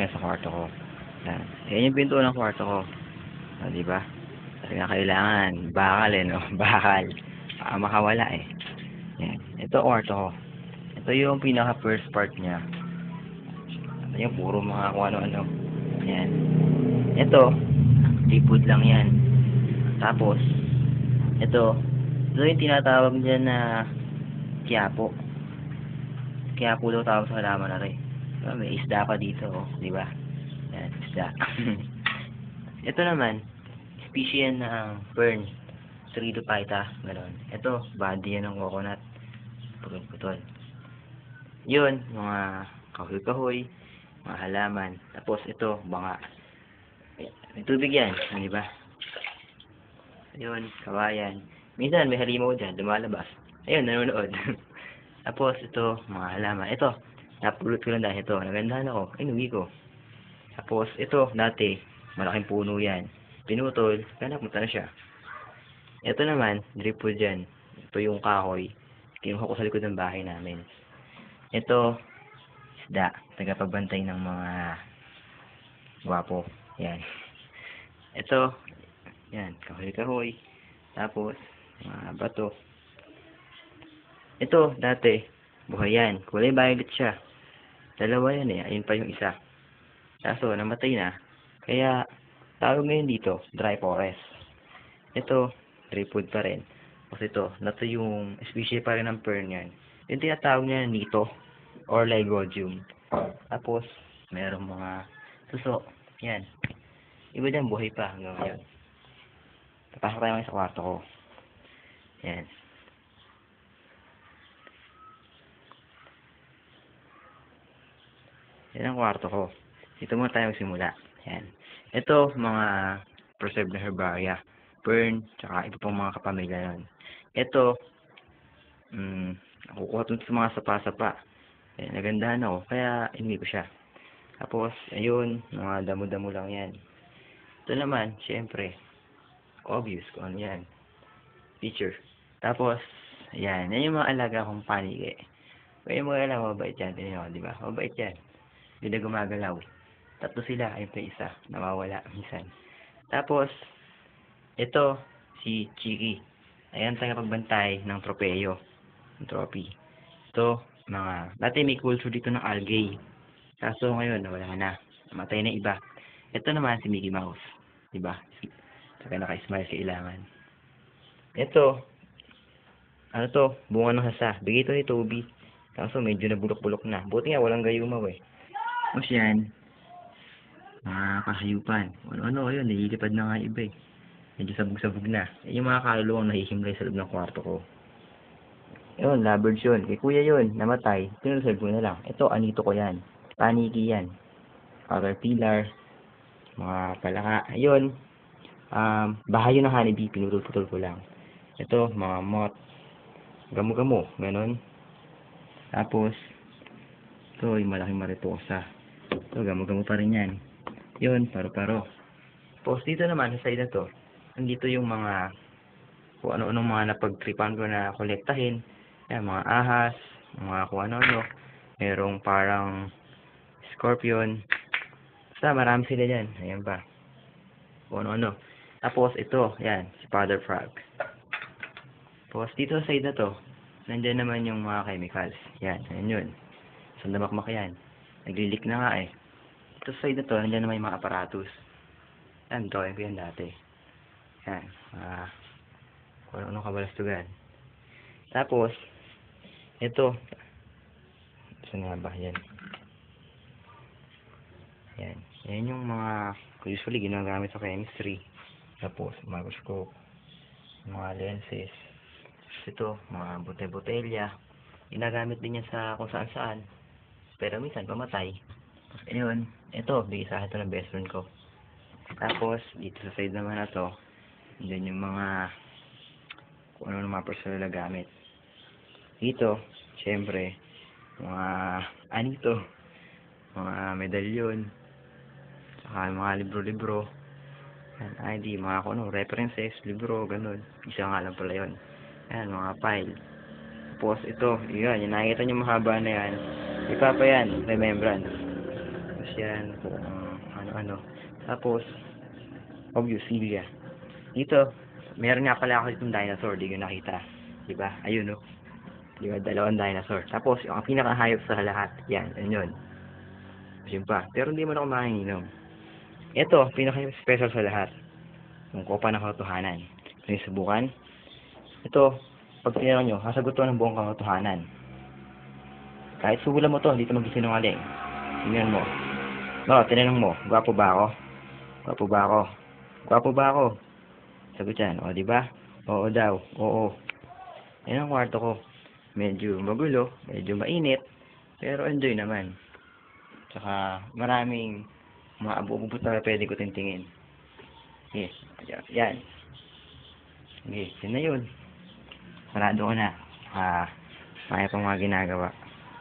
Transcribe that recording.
Yan sa kwarto ko. Yan. Yan yung pinto ng kwarto ko. Di ba? Kasi nga kailangan. Bakal no? Bakal. Baka makawala Yan. Ito kwarto ko. Ito yung pinaka first part niya. Ito yung puro mga kung ano-ano. Yan. Ito, tripod lang yan. Tapos, ito yung tinatawag dyan na Quiapo. Quiapo daw tawag sa halaman na rin. May isda pa dito, di ba? Yan, isda. Ito naman, species yan ng fern. Pteridophyta, gano'n. Ito, body yan ng coconut. Putol-putol. Yun, mga kahoy-kahoy, mga halaman. Tapos ito, banga. May tubig yan, di ba? Yun, kawayan. Minsan may halimaw dyan, lumalabas. Ayun, nanonood. Tapos ito, mga halaman. Ito, napulot ko lang dahil ito. Nagandahan ako. Inuwi ko. Tapos ito, dati, malaking puno yan. Pinutol, kaya napunta na siya. Ito naman, dripod dyan. Ito yung kahoy. Kinuha ko sa likod ng bahay namin. Ito, isda. Tagapagbantay ng mga gwapo. Yan. Ito, yan, kahoy-kahoy. Tapos, mga bato. Ito, dati, buhay yan. Kulay violet siya. Dalawa yan ayun pa yung isa. Kaso, namatay na. Kaya, tawag ngayon dito, dry forest. Ito, tripod pa rin. Kasi ito yung species pa rin ng fern yan. Yung tinatawag niya nito, or lygodium. Tapos, merong mga suso. Yan. Iba dyan, buhay pa hanggang ngayon. Papasok tayo ngayon sa kwarto ko. Yan. Yan ang kwarto ko. Dito muna tayo magsimula. Yan. Ito, mga preserved na herbaria. Fern, tsaka iba pang mga kapamilya nun. Ito, nakukuha ito sa mga sapa-sapa. Nagandahan ako, kaya inuwi ko siya. Tapos, ayun, mga damo-damo lang yan. Ito naman, syempre, obvious kung ano yan. Picture. Tapos, yan yung mga alaga kong paniki. Kaya mga alam, mabait yan. Tignan nyo, di ba? Mabait yan. Hindi na gumagalaw. Tatlo sila, ayun pa isa. Nawawala minsan. Tapos, ito, si Chiki. Ayan, tagapagbantay ng tropeyo. Ng trophy. Ito, dati may culture dito ng algae. Kaso ngayon, wala na. Namatay na iba. Ito naman, si Mickey Mouse. Diba? Saka naka-smile sa ilangan. Ito, ano to? Bunga ng hasa. Bigay ito ni Toby. Kaso medyo nabulok-bulok na. Buti nga, walang gayumaw Tapos yan, mga kahayupan. Ano, yun, nililipad na nga iba Medyo sabog-sabog na. Yung mga kaluluwang nahihimlay sa loob ng kwarto ko. Yun, lovebirds yun. Kay kuya yun, namatay. Tinulusog ko na lang. Ito, anito ko yan. Paniki yan. Caterpillar. Mga palaka. Ayun. Bahay yun ng honeybee. Pinutol-putol ko lang. Ito, mga moth. Gamo-gamo. Ganon. Tapos, ito, yung malaking mariposa. Ito, gamo-gamo pa rin yan. Yun, paro-paro. Tapos, dito naman, sa side na to, nandito yung mga kung ano-anong mga napagtripan ko na kolektahin. Yan, mga ahas, mga kung ano-ano. Merong parang scorpion. Basta marami sila dyan. Ayan pa. Kung ano-ano. Tapos ito, yan, si Father Frog. Tapos dito sa side na to, nandyan naman yung mga chemicals. Yan, yan yun. Sandamakmak yan. Naglilik na nga Dito sa side na to, nandyan naman yung mga aparatus. Yan, drawing ko yan dati. Yan, kung ano-anong kabalastugan. Tapos, ito. Saan nga ba? Yan. Yan. Yan yung mga usually ginagamit sa chemistry. Tapos, microscope. Mga lenses. Ito, mga bote-botelya. Ginagamit din yan sa kung saan-saan. Pero minsan, pamatay. Ayun. Ito, bigay sa akin ito ng best friend ko. Tapos, dito sa side naman na to, dyan yung mga kung ano mga personal na gamit. Dito, syempre, mga anito, mga medalyon, saka mga libro-libro, ID, mga kung ano, references, libro, ganun. Isa nga lang pala yun. Ayan, mga file. Tapos ito, yun, yung nakikita nyo mahaba na yan. Ipa pa yan, remembrance. Tapos yan, kung ano-ano. Tapos, obvious, Silya. Dito, meron nga pala ako itong dinosaur, di ko nakita. Diba? Ayun, no? Diba? Dalawang dinosaur. Tapos, yung ang pinakahayop sa lahat, yan, yun. Yun pa. Pero hindi mo na ako makikinom. Ito, pinaka-special sa lahat. Yung kopa ng katotohanan. Kung yung subukan, ito, pag tinanong nyo, sasagot to ng buong katotohanan. Kahit sugulan mo to, hindi ito magsisinungaling. Tingnan mo. No, tinanong mo, gwapo ba ako? Gwapo ba ako? Gwapo ba ako? Sagot yan, o, di ba? Oo daw, oo. Yan ang kwarto ko. Medyo magulo, medyo mainit, pero enjoy naman. Tsaka maraming mga abu-abot na pwede ko tintingin. Yes, yan. Okay, yun na yun. Sarado ko na. Maya pang mga ginagawa.